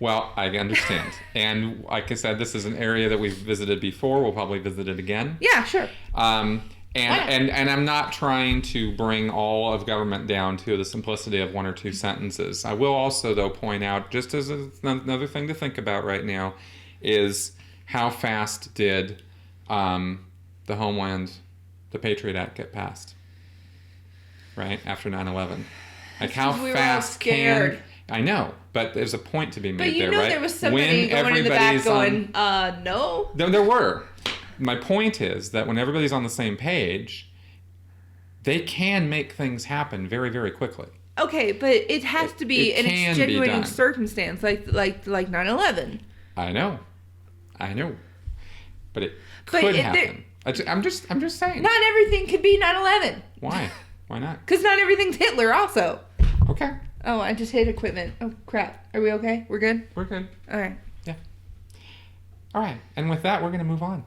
Well, I understand. And like I said, this is an area that we've visited before. We'll probably visit it again. Yeah, sure. And I'm not trying to bring all of government down to the simplicity of one or two sentences. I will also, though, point out, just as another thing to think about right now, is how fast did the Patriot Act get passed? Right? After 9/11. Like, how fast can... I know, but there's a point to be made there, right? But you know there was somebody going in the back going, no? There were. My point is that when everybody's on the same page, they can make things happen very, very quickly. Okay, but it has to be an extenuating circumstance, like 9/11. I know, but it could happen. I'm just saying. Not everything could be 9/11. Why? Why not? Because not everything's Hitler, also. Okay. Oh, I just hit equipment. Oh crap! Are we okay? We're good. We're good. All right. Yeah. All right, and with that, we're gonna move on.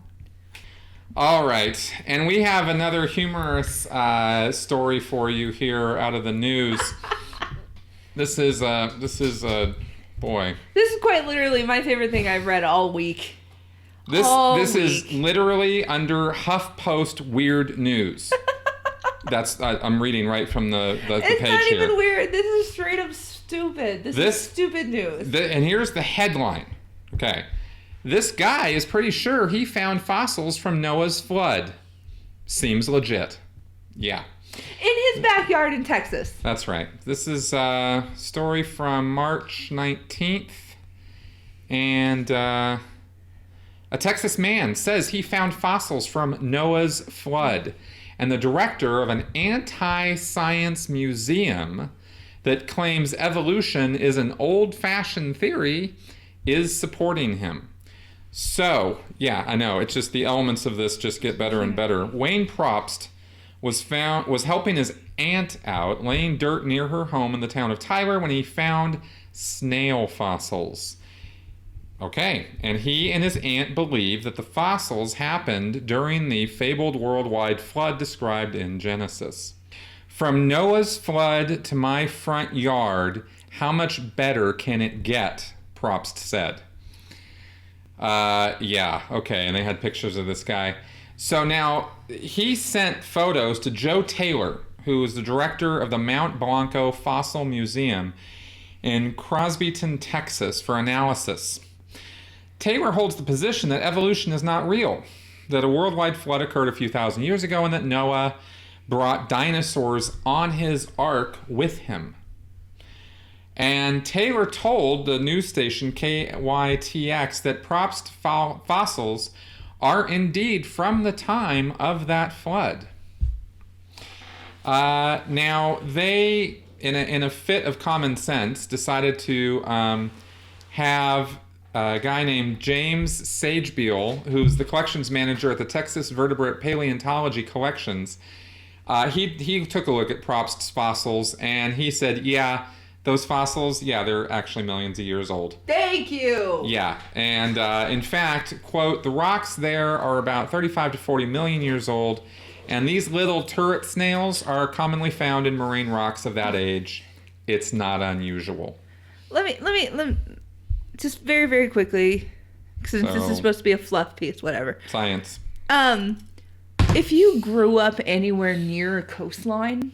All right, and we have another humorous story for you here out of the news. This is boy. This is quite literally my favorite thing I've read all week. This is literally under HuffPost Weird News. I'm reading right from the page here. It's not even weird. This is straight up stupid. This is stupid news. And here's the headline. Okay. This guy is pretty sure he found fossils from Noah's flood. Seems legit. Yeah. In his backyard in Texas. That's right. This is a story from March 19th. And a Texas man says he found fossils from Noah's flood. And the director of an anti-science museum that claims evolution is an old-fashioned theory is supporting him. So, yeah, I know. It's just the elements of this just get better and better. Wayne Probst was helping his aunt out, laying dirt near her home in the town of Tyler when he found snail fossils. Okay, and he and his aunt believe that the fossils happened during the fabled worldwide flood described in Genesis. From Noah's flood to my front yard, how much better can it get? Probst said. Yeah, okay, and they had pictures of this guy. So now, he sent photos to Joe Taylor, who is the director of the Mount Blanco Fossil Museum in Crosbyton, Texas, for analysis. Taylor holds the position that evolution is not real, that a worldwide flood occurred a few thousand years ago, and that Noah brought dinosaurs on his ark with him. And Taylor told the news station KYTX that Probst fossils are indeed from the time of that flood. Now, they, in a fit of common sense, decided to have a guy named James Sagebeal, who's the collections manager at the Texas Vertebrate Paleontology Collections. He took a look at Probst's fossils, and he said, yeah, those fossils, yeah, they're actually millions of years old. Thank you! Yeah, and in fact, quote, the rocks there are about 35 to 40 million years old, and these little turret snails are commonly found in marine rocks of that age. It's not unusual. Let me just very, very quickly, since this is supposed to be a fluff piece, whatever. Science. If you grew up anywhere near a coastline,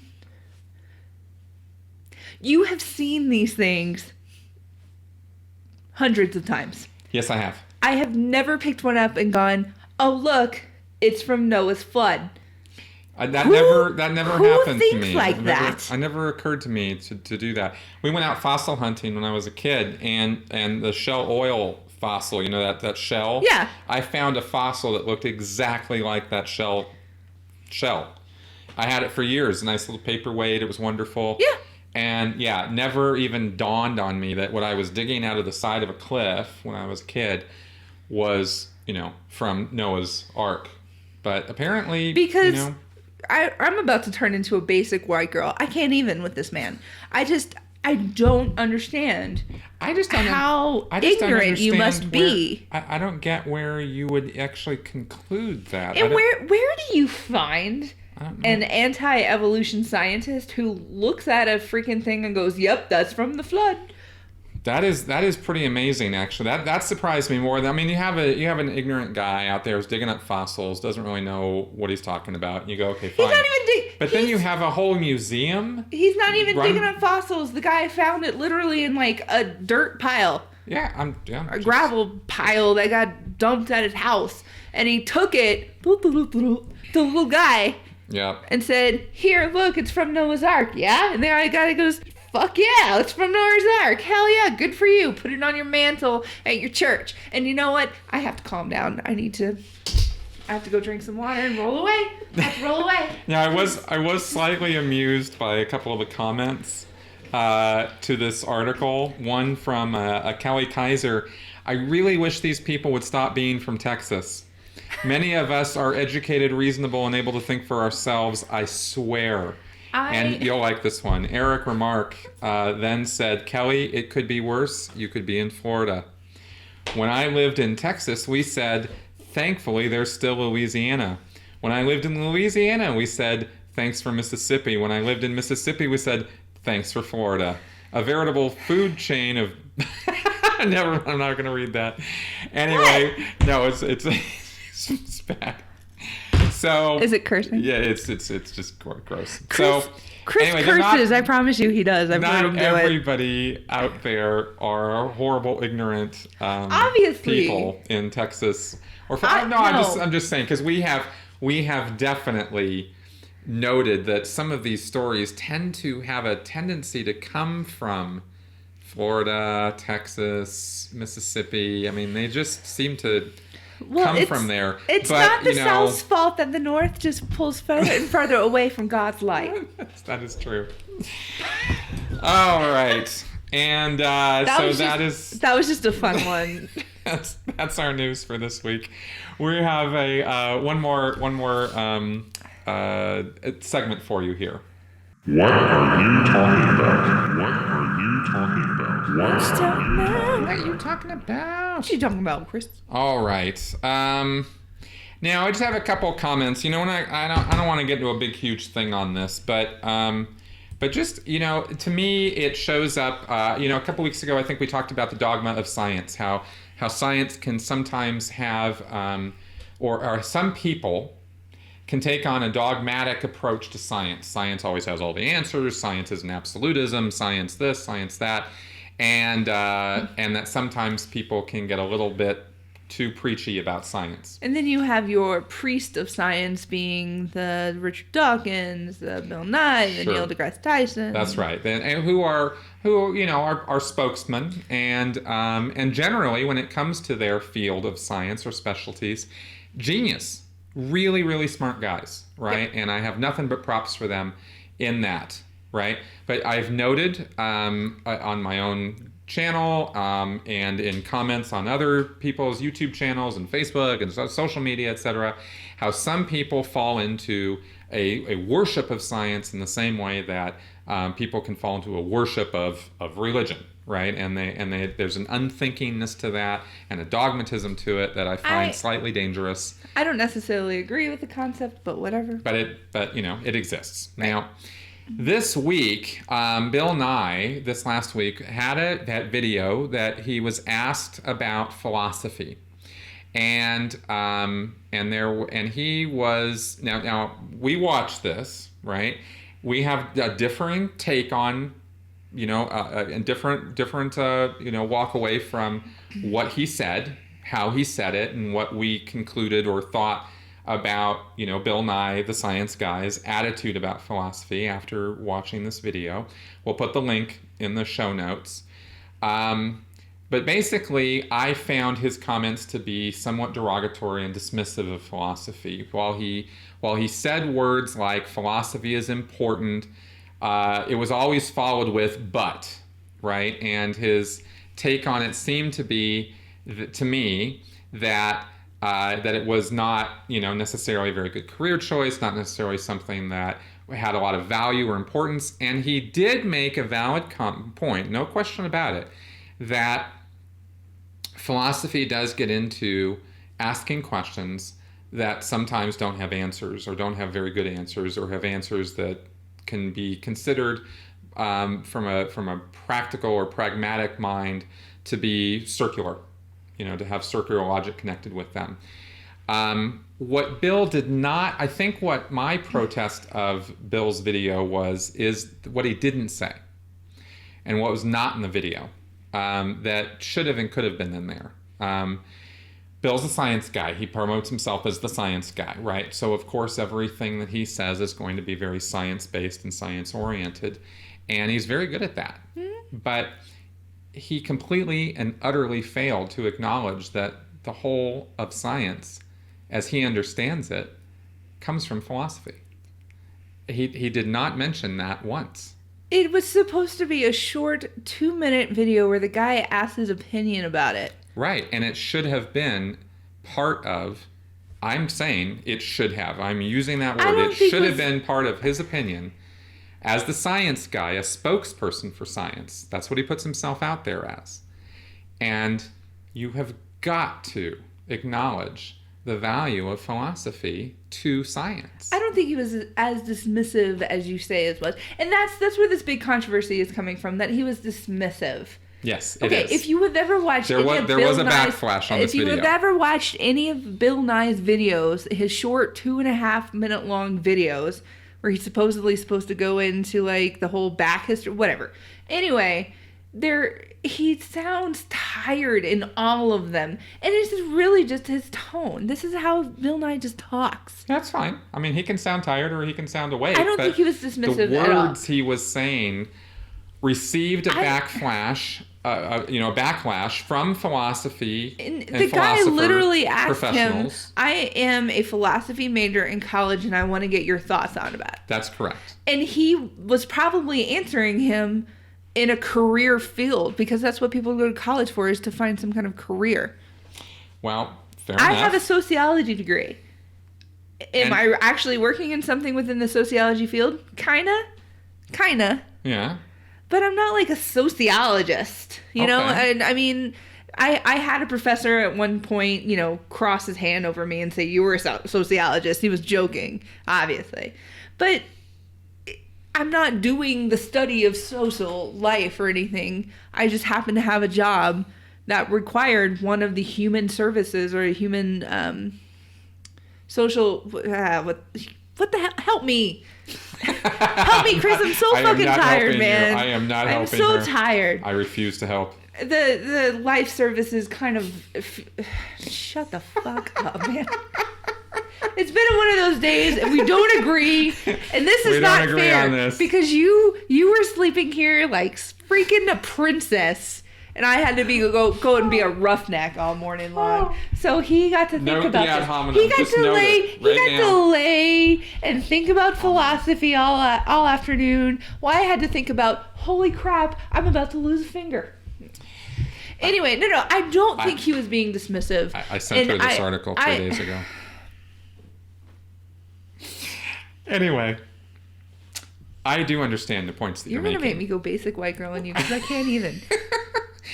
you have seen these things hundreds of times. Yes, I have. I have never picked one up and gone, oh, look, it's from Noah's flood. That never happened to me. Like that? It never occurred to me to do that. We went out fossil hunting when I was a kid, and the Shell oil fossil, you know, that shell? Yeah. I found a fossil that looked exactly like that shell. I had it for years, a nice little paperweight. It was wonderful. Yeah. And yeah, never even dawned on me that what I was digging out of the side of a cliff when I was a kid was, you know, from Noah's Ark. But apparently, because you know, I'm about to turn into a basic white girl. I can't even with this man. I don't understand. How ignorant you must be. I don't get where you would actually conclude that. And where do you find an anti-evolution scientist who looks at a freaking thing and goes, "Yep, that's from the flood"? That is pretty amazing, actually. That surprised me more. I mean, you have an ignorant guy out there who's digging up fossils, doesn't really know what he's talking about. And you go, okay, fine. He's not even But then you have a whole museum. He's not even digging up fossils. The guy found it literally in like a dirt pile. Yeah, a gravel pile that got dumped at his house, and he took it, the little guy. Yeah. And said, "Here, look, it's from Noah's Ark." Yeah, and there guy goes, "Fuck yeah, it's from Noah's Ark. Hell yeah, good for you. Put it on your mantle at your church." And you know what? I have to calm down. I have to go drink some water and roll away. I have to roll away. Yeah, I was slightly amused by a couple of the comments to this article. One from a Kelly Kaiser. I really wish these people would stop being from Texas. Many of us are educated, reasonable, and able to think for ourselves, I swear. And you'll like this one. Eric Remark then said, "Kelly, it could be worse. You could be in Florida. When I lived in Texas, we said, thankfully, there's still Louisiana. When I lived in Louisiana, we said, thanks for Mississippi. When I lived in Mississippi, we said, thanks for Florida. A veritable food chain of I'm not going to read that. Anyway, no, it's bad. So is it cursing? Yeah, it's just gross. Chris anyway, curses. I promise you, he does. I've heard him do it. Not everybody out there are horrible, ignorant obviously people in Texas. I'm just saying, because we have definitely noted that some of these stories tend to have a tendency to come from Florida, Texas, Mississippi. I mean, they just seem to come from there. It's not the South's fault that the North just pulls further and further away from God's light. That is true. All right. And that was just a fun one. That's our news for this week. We have a one more segment for you here. What are you talking about? What are you talking about? What are you talking about? What are you talking about, Chris? All right. Now I just have a couple of comments. You know, and I don't want to get into a big huge thing on this, but just, you know, to me it shows up. A couple weeks ago I think we talked about the dogma of science, how science can sometimes have, or some people can take on a dogmatic approach to science. Science always has all the answers. Science is an absolutism. Science this, science that, and that sometimes people can get a little bit too preachy about science. And then you have your priest of science being the Richard Dawkins, the Bill Nye, the Neil deGrasse Tyson. That's right, and who are spokesmen, and generally when it comes to their field of science or specialties, genius. Really, really smart guys, right? Yep. And I have nothing but props for them in that, right? But I've noted on my own channel and in comments on other people's YouTube channels and Facebook and social media, etc., how some people fall into a worship of science in the same way that people can fall into a worship of religion, right? And there's an unthinkingness to that and a dogmatism to it that I find slightly dangerous. I don't necessarily agree with the concept, but whatever. But it exists. Right. Now, this week, Bill Nye, this last week, had that video that he was asked about philosophy, and he was now we watched this, right? We have a differing take on, and different walk away from what he said, how he said it, and what we concluded or thought about, Bill Nye, the science guy's attitude about philosophy after watching this video. We'll put the link in the show notes. But basically, I found his comments to be somewhat derogatory and dismissive of philosophy. While he said words like philosophy is important, it was always followed with "but," right? And his take on it seemed to be, to me, that it was not, necessarily a very good career choice, not necessarily something that had a lot of value or importance. And he did make a valid point, no question about it, that philosophy does get into asking questions that sometimes don't have answers, or don't have very good answers, or have answers that can be considered from a practical or pragmatic mind to be circular, to have circular logic connected with them. What Bill did not, I think what my protest of Bill's video is what he didn't say, and what was not in the video, that should have and could have been in there. Bill's a science guy. He promotes himself as the science guy, right? So of course everything that he says is going to be very science-based and science-oriented, and he's very good at that. Mm-hmm. But he completely and utterly failed to acknowledge that the whole of science, as he understands it, comes from philosophy. He did not mention that once. It was supposed to be a short 2-minute video where the guy asked his opinion about it. Right, and it should have been part of, I'm saying it should have, I'm using that word, it should have been part of his opinion as the science guy, a spokesperson for science. That's what he puts himself out there as. And you have got to acknowledge the value of philosophy to science. I don't think he was as dismissive as you say it was. And that's where this big controversy is coming from, that he was dismissive. Yes, Okay, it is. if you have ever watched There was a backlash on this video. If you have ever watched any of Bill Nye's videos, his short 2.5 minute long videos, where he's supposedly supposed to go into like the whole back history, whatever. Anyway, he sounds tired in all of them, and it's really just his tone. This is how Bill Nye just talks. That's fine. I mean, he can sound tired or he can sound awake. I don't think he was dismissive the at all. words he was saying received a backlash. Backlash from philosophy and the guy literally asked him, professionals. I am a philosophy major in college and I want to get your thoughts on about it. That's correct. And he was probably answering him in a career field, because that's what people go to college for, is to find some kind of career. Well, fair enough. I have a sociology degree. Am I actually working in something within the sociology field? Kinda. Yeah. But I'm not like a sociologist, you know? And I mean, I had a professor at one point, cross his hand over me and say, you were a sociologist. He was joking, obviously. But I'm not doing the study of social life or anything. I just happen to have a job that required one of the human services or a human social... what the hell? Help me. Help me, Chris. I'm so fucking tired, man. I am not helping I'm her. so tired. I refuse to help. The life services kind of... Shut the fuck up, man. It's been one of those days and we don't agree. And this is not fair. Because you were sleeping here like freaking a princess. And I had to go and be a roughneck all morning long. So he got to think about this. He got to lay and think about philosophy all afternoon. While I had to think about, holy crap, I'm about to lose a finger. Anyway, no, I don't think he was being dismissive. I sent her this article 3 days ago. Anyway, I do understand the points that you're making. You're going to make me go basic white girl on you because I can't even.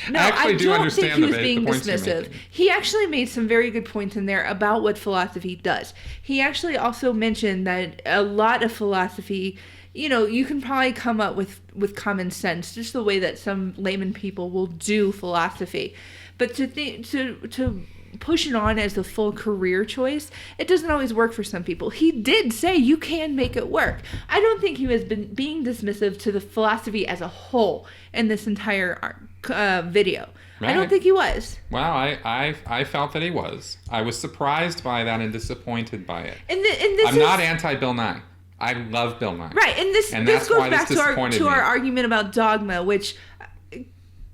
No, I actually do don't think understand he was the being points you're dismissive. making. He actually made some very good points in there about what philosophy does. He actually also mentioned that a lot of philosophy, you can probably come up with common sense, just the way that some layman people will do philosophy. But to push it on as a full career choice, it doesn't always work for some people. He did say you can make it work. I don't think he was being dismissive to the philosophy as a whole in this entire video. Right. I don't think he was. Well, I felt that he was. I was surprised by that and disappointed by it. I'm not anti-Bill Nye. I love Bill Nye. Right, and this goes back to our argument about dogma, which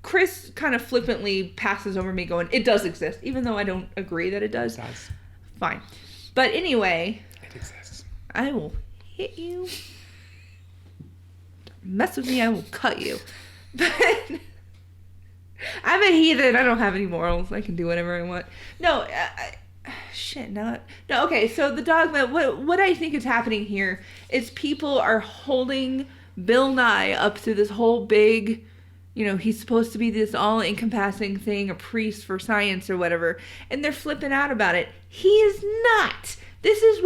Chris kind of flippantly passes over me going, it does exist, even though I don't agree that it does. It does. Fine. But anyway. It exists. I will hit you. Mess with me, I will cut you. But I'm a heathen. I don't have any morals. I can do whatever I want. No, No, okay, so the dogma, what I think is happening here is people are holding Bill Nye up to this whole big... he's supposed to be this all-encompassing thing, a priest for science or whatever, and they're flipping out about it. He is not. This is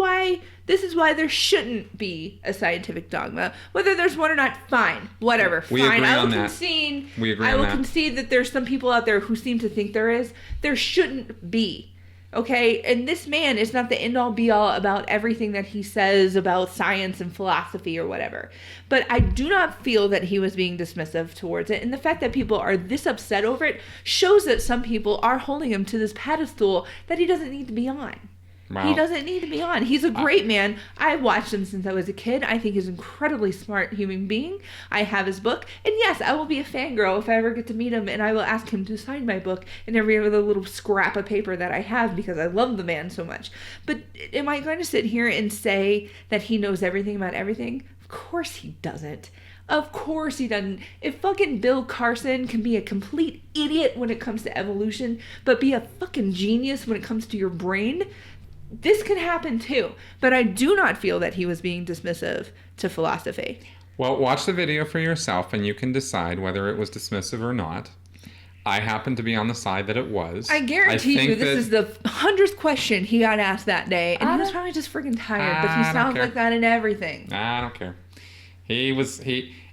why there shouldn't be a scientific dogma. Whether there's one or not, fine. Whatever. We fine. agree I will on that. concede. We agree I on will that. concede that there's some people out there who seem to think there is. There shouldn't be. Okay, and this man is not the end-all be-all about everything that he says about science and philosophy or whatever. But I do not feel that he was being dismissive towards it. And the fact that people are this upset over it shows that some people are holding him to this pedestal that he doesn't need to be on. Wow. He doesn't need to be on. He's a great man. I've watched him since I was a kid. I think he's an incredibly smart human being. I have his book. And yes, I will be a fangirl if I ever get to meet him, and I will ask him to sign my book and every other little scrap of paper that I have because I love the man so much. But am I going to sit here and say that he knows everything about everything? Of course he doesn't. Of course he doesn't. If fucking Bill Carson can be a complete idiot when it comes to evolution, but be a fucking genius when it comes to your brain... this can happen too, but I do not feel that he was being dismissive to philosophy. Well, watch the video for yourself and you can decide whether it was dismissive or not. I happen to be on the side that it was. I guarantee you this is the 100th question he got asked that day, and he was probably just freaking tired, but he sounds like that in everything. I don't care.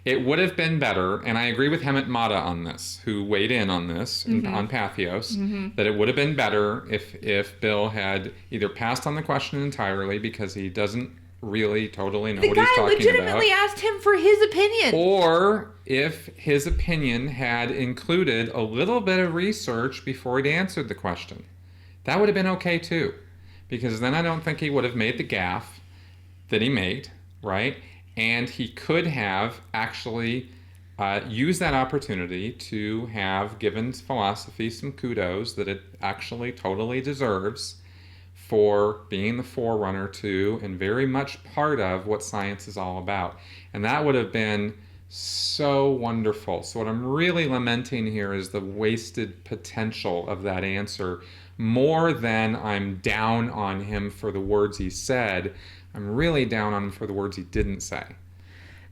It would have been better, and I agree with Hemant Mata on this, who weighed in on this, on Patheos, that it would have been better if Bill had either passed on the question entirely because he doesn't really totally know what he's talking about. The guy legitimately asked him for his opinion. Or if his opinion had included a little bit of research before he'd answered the question. That would have been okay too, because then I don't think he would have made the gaffe that he made, right? And he could have actually used that opportunity to have given philosophy some kudos that it actually totally deserves for being the forerunner to and very much part of what science is all about. And that would have been so wonderful. So what I'm really lamenting here is the wasted potential of that answer. More than I'm down on him for the words he said, I'm really down on him for the words he didn't say.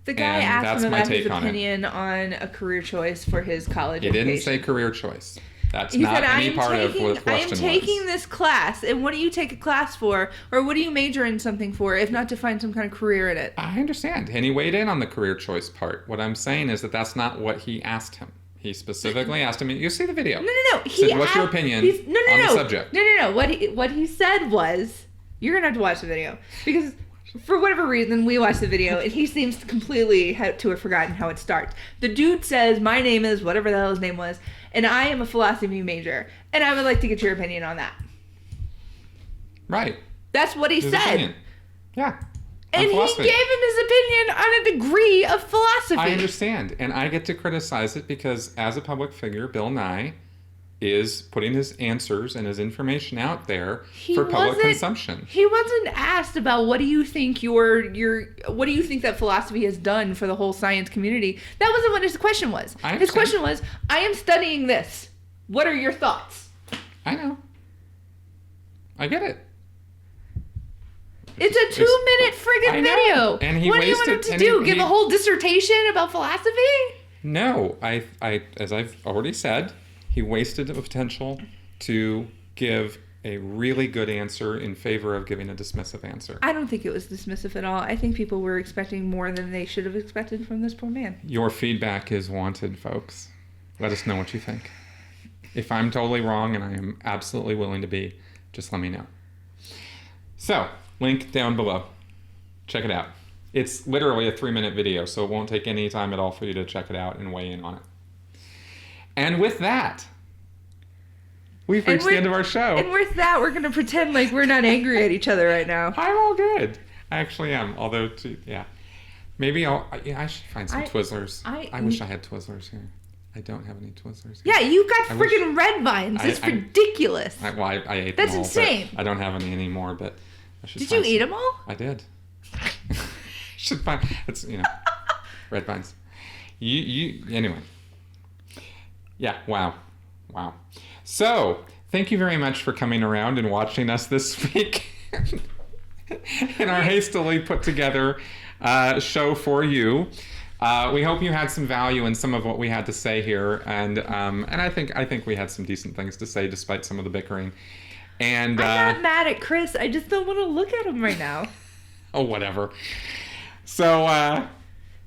The guy asked him about his opinion on a career choice for his college education. He didn't say career choice. That's not any part of what the question was. I am taking this class, and what do you take a class for? Or what do you major in something for, if not to find some kind of career in it? I understand. And he weighed in on the career choice part. What I'm saying is that that's not what he asked him. He specifically asked him, you see the video. No. He said, what's your opinion on the subject? No. What he said was, you're going to have to watch the video. Because for whatever reason, we watched the video, and he seems completely to have forgotten how it starts. The dude says, my name is whatever the hell his name was, and I am a philosophy major, and I would like to get your opinion on that. Right. That's what he said. Opinion. Yeah. And he gave him his opinion on a degree of philosophy. I understand, and I get to criticize it because as a public figure, Bill Nye is putting his answers and his information out there for public consumption. He wasn't asked about what do you think what do you think that philosophy has done for the whole science community. That wasn't what his question was. His question was, I am studying this. What are your thoughts? I know. I get it. It's a 2-minute friggin' video. And he what do you want him to do? Give a whole dissertation about philosophy? No, I as I've already said, he wasted the potential to give a really good answer in favor of giving a dismissive answer. I don't think it was dismissive at all. I think people were expecting more than they should have expected from this poor man. Your feedback is wanted, folks. Let us know what you think. If I'm totally wrong, and I am absolutely willing to be, just let me know. So, link down below. Check it out. It's literally a 3-minute video, so it won't take any time at all for you to check it out and weigh in on it. And with that, we've reached the end of our show. And with that, we're going to pretend like we're not angry at each other right now. I'm all good. I actually am. Although, yeah. Maybe I should find some Twizzlers. I wish I had Twizzlers here. I don't have any Twizzlers here. Yeah, you got freaking red vines. It's ridiculous. I ate them all. That's insane. I don't have any anymore, but I should Did you eat them all? I did. Should find, it's, red vines. Anyway. Yeah, wow. So, thank you very much for coming around and watching us this week in our hastily put together show for you. We hope you had some value in some of what we had to say here, and I think we had some decent things to say despite some of the bickering. And I'm not mad at Chris. I just don't want to look at him right now. Oh, whatever. So,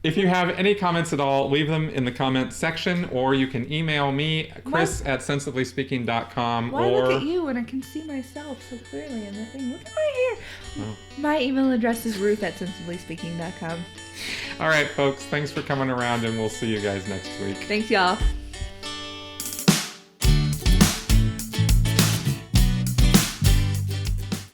if you have any comments at all, leave them in the comments section, or you can email me, chris@sensiblyspeaking.com. Why look at you when I can see myself so clearly in the thing? Look at my hair. Oh. My email address is ruth@sensiblyspeaking.com. All right, folks. Thanks for coming around, and we'll see you guys next week. Thanks, y'all.